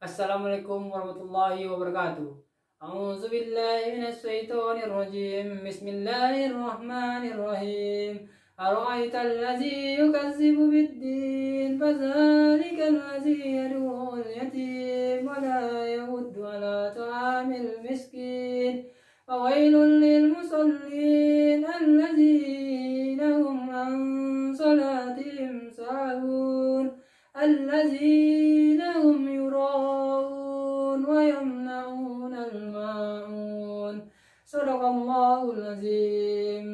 Assalamualaikum warahmatullahi wabarakatuh. A'udzu billahi minasyaitonir rajim. Bismillahirrahmanirrahim. Ara'aital ladzi yukazzibu biddin fadzalikal ladzi yad'ul yatim wa la yahuddu ala ta'amil miskin. Fawailul lil musallin alladzina hum an salatihim sahun. الذين هم يراءون ويمنعون الماعون صدق الله العظيم.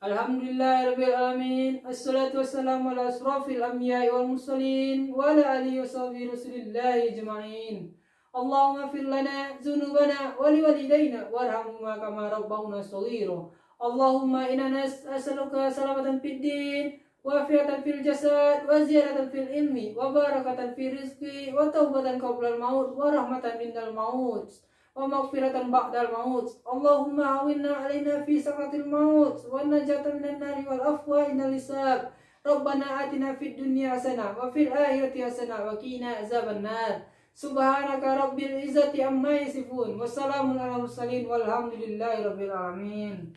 Alhamdulillahirabbil alamin. Assalatu wassalamu ala asrofil anbiya'i wal mursalin wa ala alihi wa sahbihi rasulillahi ajma'in. Allahumma fir lana dzunubana wa liwalidayna warhamhuma kama rabbawna shaghira. Allahumma inna nas'aluka salamatan fid din wa fil jasad wa ziyadatan fil ilmi wa barakatan fil rizqi wa taubatan qablal maut wa rahmatan indal maut wa maghfiratan ba'dal maut. Allahumma awinna alaina fi sakatil maut wa najata minan nari wal afwa innal hisab. Rabbana atina fid dunya hasanah wa fil akhirati hasanah wa qina azaban nar. Subhanaka rabbil izzati amma yasifun wa salamun alal mursalin walhamdulillahi rabbil alamin.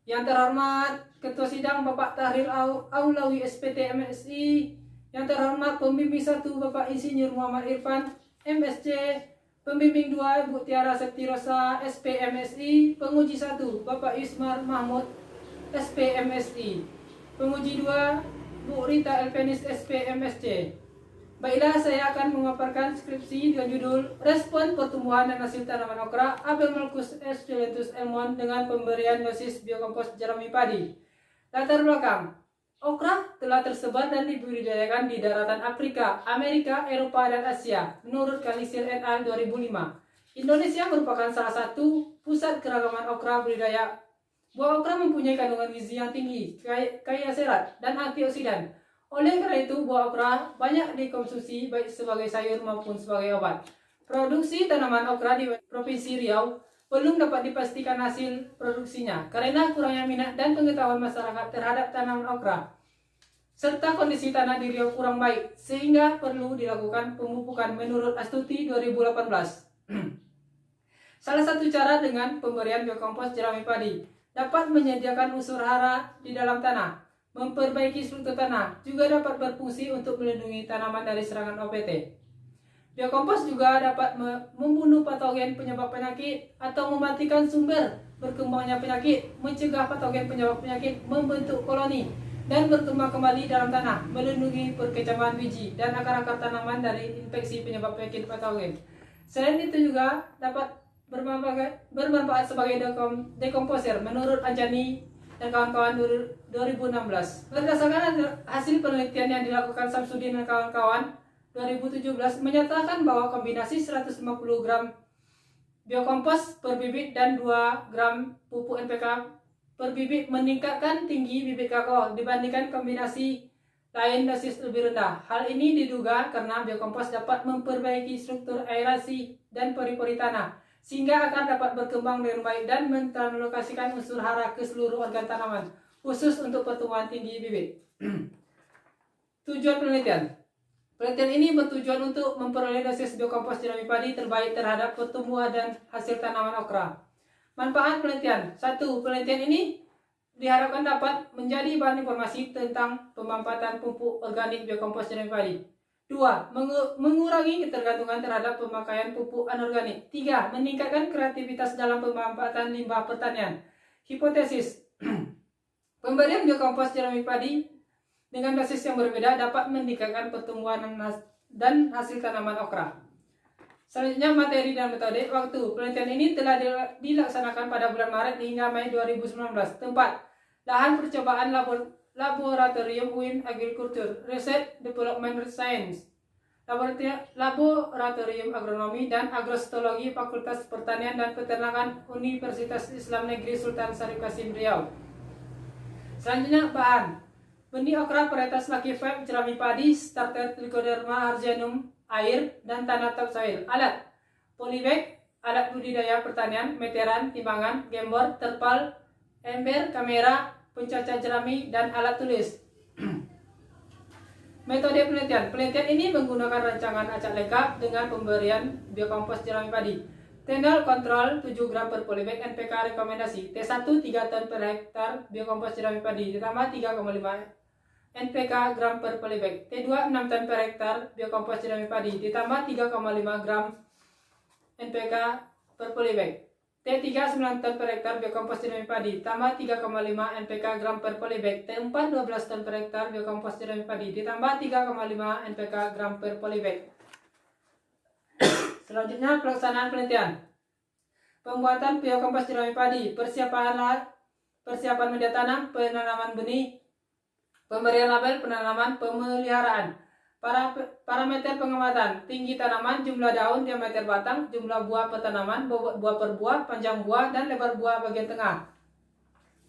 Yang terhormat Ketua Sidang Bapak Tahrir Aulawi SPT MSI, yang terhormat Pembimbing 1 Bapak Insinyur Muhammad Irfan MSc, Pembimbing 2 Bu Tiara Septirosa SP MSI, Penguji 1 Bapak Ismar Mahmud SP MSI, Penguji 2 Bu Rita Elvenis SP MSc. Baiklah, saya akan memaparkan skripsi dengan judul Respon Pertumbuhan dan Hasil Tanaman Okra Abelmalcus Excellentus Elmon dengan pemberian dosis biokompos jerami padi. Latar belakang, okra telah tersebar dan dibudidayakan di daratan Afrika, Amerika, Eropa, dan Asia menurut Kalisir et al. 2005. Indonesia merupakan salah satu pusat keragaman okra budidaya. Buah okra mempunyai kandungan gizi yang tinggi, kaya serat, dan antioksidan. Oleh karena itu, buah okra banyak dikonsumsi baik sebagai sayur maupun sebagai obat. Produksi tanaman okra di Provinsi Riau belum dapat dipastikan hasil produksinya karena kurangnya minat dan pengetahuan masyarakat terhadap tanaman okra, serta kondisi tanah di Riau kurang baik, sehingga perlu dilakukan pemupukan menurut Astuti 2018. Salah satu cara dengan pemberian biokompos jerami padi dapat menyediakan unsur hara di dalam tanah, memperbaiki struktur tanah, juga dapat berfungsi untuk melindungi tanaman dari serangan OPT. Biokompos juga dapat membunuh patogen penyebab penyakit atau mematikan sumber berkembangnya penyakit, mencegah patogen penyebab penyakit membentuk koloni dan berkembang kembali dalam tanah, melindungi perkecaman biji dan akar-akar tanaman dari infeksi penyebab penyakit patogen. Selain itu juga dapat bermanfaat sebagai dekomposer menurut Anjani dan kawan-kawan 2016. Berdasarkan hasil penelitian yang dilakukan Samsudin dan kawan-kawan 2017 menyatakan bahwa kombinasi 150 gram biokompos per bibit dan 2 gram pupuk NPK per bibit meningkatkan tinggi bibit kakao dibandingkan kombinasi lain dosis lebih rendah. Hal ini diduga karena biokompos dapat memperbaiki struktur aerasi dan pori-pori tanah, sehingga akar dapat berkembang dengan baik dan mentranslokasikan unsur hara ke seluruh organ tanaman, khusus untuk pertumbuhan tinggi bibit. Tujuan penelitian. Penelitian ini bertujuan untuk memperoleh dosis biokompos jerami padi terbaik terhadap pertumbuhan dan hasil tanaman okra. Manfaat penelitian. 1. Penelitian ini diharapkan dapat menjadi bahan informasi tentang pemanfaatan pupuk organik biokompos jerami padi. 2. Mengurangi ketergantungan terhadap pemakaian pupuk anorganik. 3. Meningkatkan kreativitas dalam pemanfaatan limbah pertanian. Hipotesis. Pemberian biokompos jerami padi dengan dosis yang berbeda dapat meningkatkan pertumbuhan dan hasil tanaman okra. Selanjutnya, materi dan metode. Waktu penelitian ini telah dilaksanakan pada bulan Maret hingga Mei 2019. Tempat: lahan percobaan Laboratorium UIN Agriculture Research Development Science, Laboratorium Agronomi dan Agrostologi Fakultas Pertanian dan Peternakan Universitas Islam Negeri Sultan Syarif Kasim Riau. Selanjutnya, bahan: benih okra varietas Lucky 5 jerami padi, starter Trichoderma argenum, air, dan tanah topsoil. Alat: polybag, alat budidaya pertanian, meteran, timbangan, gembor, terpal, ember, kamera, pencocok jerami, dan alat tulis. Metode penelitian. Penelitian ini menggunakan rancangan acak lengkap dengan pemberian biokompos jerami padi. Tendal kontrol 7 gram per polybag. NPK rekomendasi T1 3 ton per hektar biokompos jerami padi ditambah 3,5 NPK gram per polybag. T2 6 ton per hektar biokompos jerami padi ditambah 3,5 gram NPK per polybag. T3 9 ton per hektar biokompos jerami padi tambah 3,5 NPK gram per polybag. T4 12 ton per hektar biokompos jerami padi ditambah 3,5 NPK gram per polybag. Selanjutnya pelaksanaan penelitian. Pembuatan biokompos jerami padi, persiapan media tanam, penanaman benih, pemberian label penanaman, pemeliharaan. Parameter pengamatan: tinggi tanaman, jumlah daun, diameter batang, jumlah buah per tanaman, bobot buah per buah, panjang buah, dan lebar buah bagian tengah.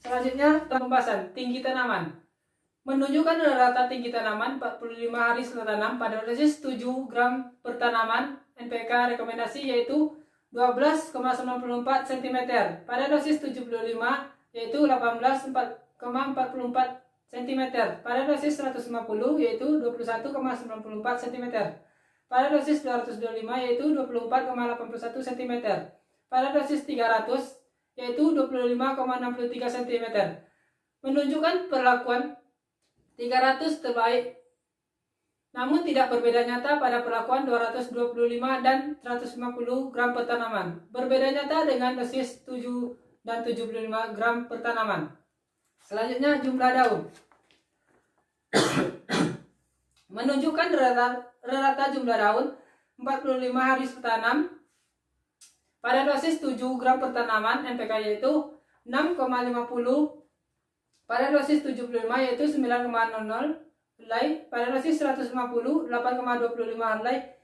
Selanjutnya pembahasan tinggi tanaman. Menunjukkan rata tinggi tanaman 45 hari setelah tanam pada dosis 7 gram per tanaman. NPK rekomendasi yaitu 12,94 cm. Pada dosis 75 yaitu 18,44 cm. Pada dosis 150 yaitu 21,94 cm. Pada dosis 225 yaitu 24,81 cm. Pada dosis 300 yaitu 25,63 cm. Menunjukkan perlakuan 300 terbaik, namun tidak berbeda nyata pada perlakuan 225 dan 150 gram per tanaman. Berbeda nyata dengan dosis 7 dan 75 gram per tanaman. Selanjutnya jumlah daun. Menunjukkan rata jumlah daun 45 hari setanam pada dosis 7 gram per tanaman. NPK yaitu 6,50. Pada dosis 75 yaitu 9,00 helai. Pada dosis 150 8,25 helai.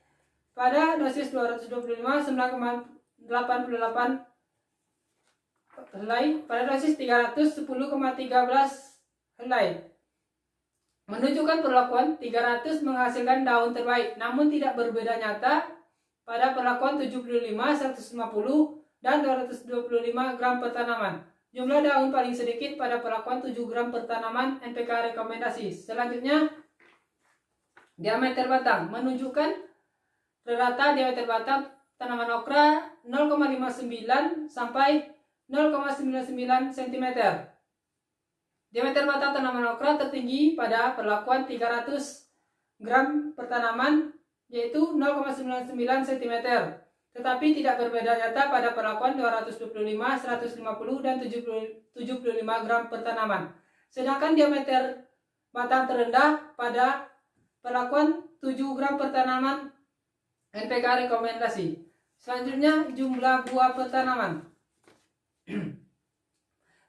Pada dosis 225 9,88 helai. Pada dosis 300 10,13 helai. Menunjukkan perlakuan 300 menghasilkan daun terbaik, namun tidak berbeda nyata pada perlakuan 75, 150 dan 225 gram per tanaman. Jumlah daun paling sedikit pada perlakuan 7 gram per tanaman. NPK rekomendasi. Selanjutnya diameter batang. Menunjukkan rata diameter batang tanaman okra 0,59 sampai 0,99 cm. Diameter batang tanaman okra tertinggi pada perlakuan 300 gram per tanaman yaitu 0,99 cm. Tetapi tidak berbeda nyata pada perlakuan 225, 150 dan 75 gram per tanaman. Sedangkan diameter batang terendah pada perlakuan 7 gram per tanaman. NPK rekomendasi. Selanjutnya jumlah buah per tanaman.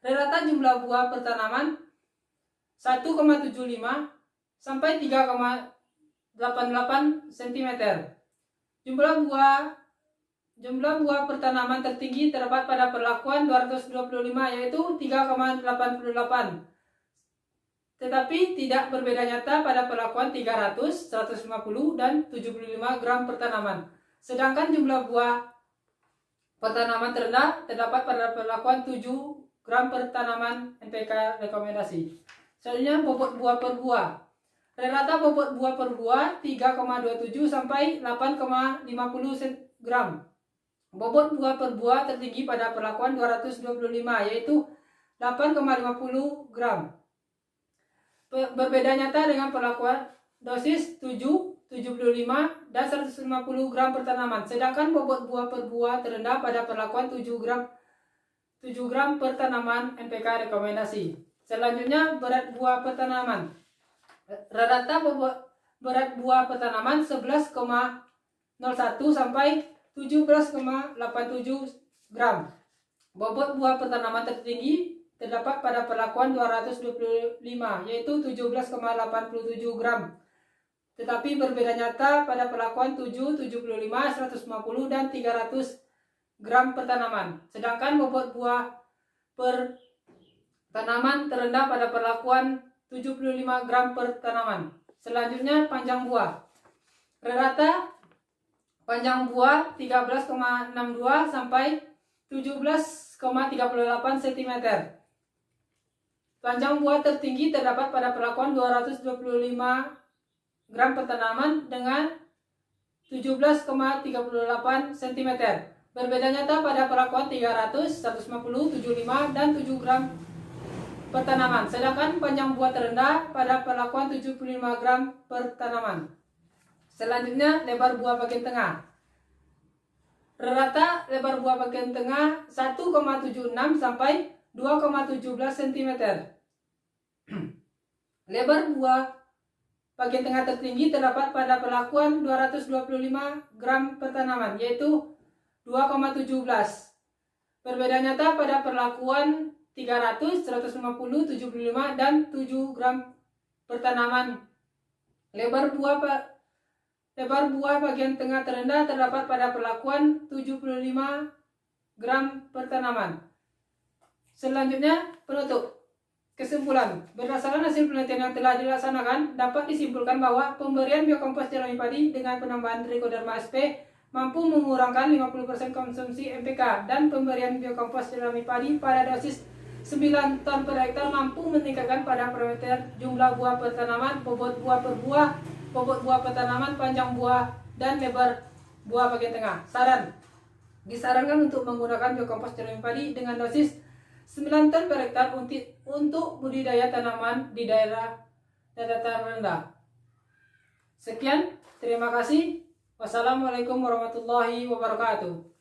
Rata jumlah buah per tanaman 1,75 sampai 3,88 cm. Jumlah buah per tanaman tertinggi terdapat pada perlakuan 225 yaitu 3,88. Tetapi tidak berbeda nyata pada perlakuan 300, 150 dan 75 gram per tanaman. Sedangkan jumlah buah per tanaman terendah terdapat pada perlakuan 7 gram per tanaman. NPK rekomendasi. Selanjutnya bobot buah per buah. Rata bobot buah per buah 3,27 sampai 8,50 gram. Bobot buah per buah tertinggi pada perlakuan 225 yaitu 8,50 gram. Berbeda nyata dengan perlakuan dosis 7, 75 dan 150 gram per tanaman. Sedangkan bobot buah per buah terendah pada perlakuan 7 gram per tanaman. NPK rekomendasi. Selanjutnya berat buah per tanaman. Rata berat buah per tanaman 11,01 sampai 17,87 gram. Bobot buah per tanaman tertinggi terdapat pada perlakuan 225 yaitu 17,87 gram. Tetapi berbeda nyata pada perlakuan 7, 75, 150 dan 300 gram per tanaman. Sedangkan bobot buah per tanaman terendah pada perlakuan 75 gram per tanaman. Selanjutnya panjang buah. Rata panjang buah 13,62 sampai 17,38 cm. Panjang buah tertinggi terdapat pada perlakuan 225 gram per tanaman dengan 17,38 cm. Berbeda nyata pada perlakuan 300, 150, 75, dan 7 gram per tanaman. Sedangkan panjang buah terendah pada perlakuan 75 gram per tanaman. Selanjutnya, lebar buah bagian tengah. Rata lebar buah bagian tengah 1,76 sampai 2,17 cm. Lebar buah bagian tengah tertinggi terdapat pada perlakuan 225 gram per tanaman, yaitu 2,17. Berbeda nyata pada perlakuan 300, 150, 75, dan 7 gram per tanaman. Lebar buah bagian tengah terendah terdapat pada perlakuan 75 gram per tanaman. Selanjutnya, penutup. Kesimpulan, berdasarkan hasil penelitian yang telah dilaksanakan, dapat disimpulkan bahwa pemberian biokompos jerami padi dengan penambahan Trichoderma sp mampu mengurangkan 50% konsumsi NPK, dan pemberian biokompos jerami padi pada dosis 9 ton per hektar mampu meningkatkan pada parameter jumlah buah per tanaman, bobot buah per buah, bobot buah per tanaman, panjang buah, dan lebar buah bagian tengah. Saran, disarankan untuk menggunakan biokompos jerami padi dengan dosis 9 ton per hektar untuk budidaya tanaman di daerah dataran rendah. Sekian, terima kasih. Wassalamualaikum warahmatullahi wabarakatuh.